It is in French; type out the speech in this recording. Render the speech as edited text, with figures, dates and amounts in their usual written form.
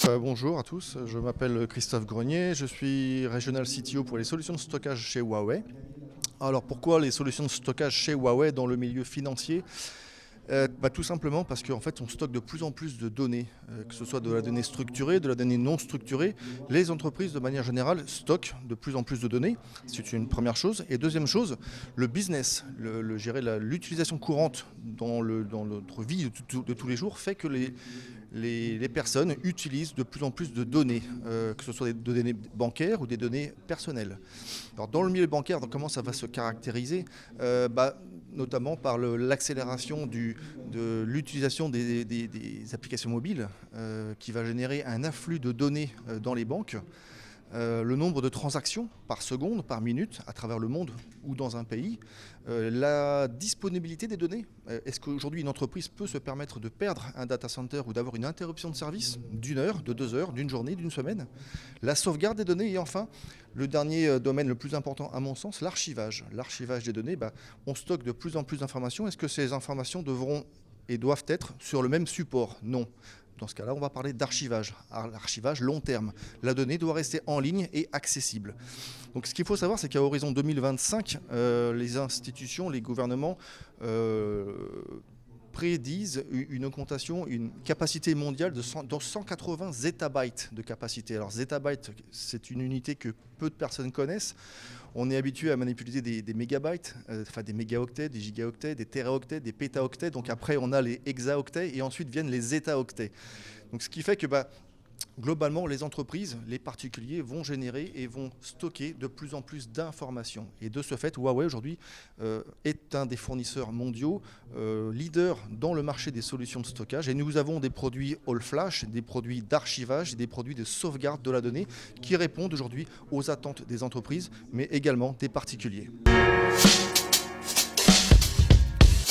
Bonjour à tous, je m'appelle Christophe Grenier, je suis Regional CTO pour les solutions de stockage chez Huawei. Alors pourquoi les solutions de stockage chez Huawei dans le milieu financier? Tout simplement parce qu'en fait on stocke de plus en plus de données, que ce soit de la donnée structurée, de la donnée non structurée. Les entreprises de manière générale stockent de plus en plus de données, c'est une première chose. Et deuxième chose, le business, l'utilisation courante dans notre vie de tous les jours fait que les personnes utilisent de plus en plus de données, que ce soit des données bancaires ou des données personnelles. Alors dans le milieu bancaire, comment ça va se caractériser? Notamment par l'accélération de l'utilisation des applications mobiles qui va générer un afflux de données dans les banques. Le nombre de transactions par seconde, par minute, à travers le monde ou dans un pays, la disponibilité des données. Est-ce qu'aujourd'hui une entreprise peut se permettre de perdre un data center ou d'avoir une interruption de service d'une heure, de 2 heures, d'une journée, d'une semaine? La sauvegarde des données et enfin, le dernier domaine le plus important à mon sens, l'archivage. L'archivage des données, on stocke de plus en plus d'informations. Est-ce que ces informations devront et doivent être sur le même support? Non. Dans ce cas-là, on va parler d'archivage, l'archivage long terme. La donnée doit rester en ligne et accessible. Donc ce qu'il faut savoir, c'est qu'à horizon 2025, les institutions, les gouvernements prédisent une augmentation, une capacité mondiale de 180 zétabytes de capacité. Alors zétabyte, c'est une unité que peu de personnes connaissent. On est habitué à manipuler des mégabytes, des mégaoctets, des gigaoctets, des téraoctets, des pétaoctets. Donc après, on a les hexaoctets et ensuite viennent les zétaoctets. Donc ce qui fait que globalement, les entreprises, les particuliers vont générer et vont stocker de plus en plus d'informations. Et de ce fait, Huawei aujourd'hui est un des fournisseurs mondiaux leaders dans le marché des solutions de stockage. Et nous avons des produits all flash, des produits d'archivage et des produits de sauvegarde de la donnée qui répondent aujourd'hui aux attentes des entreprises, mais également des particuliers.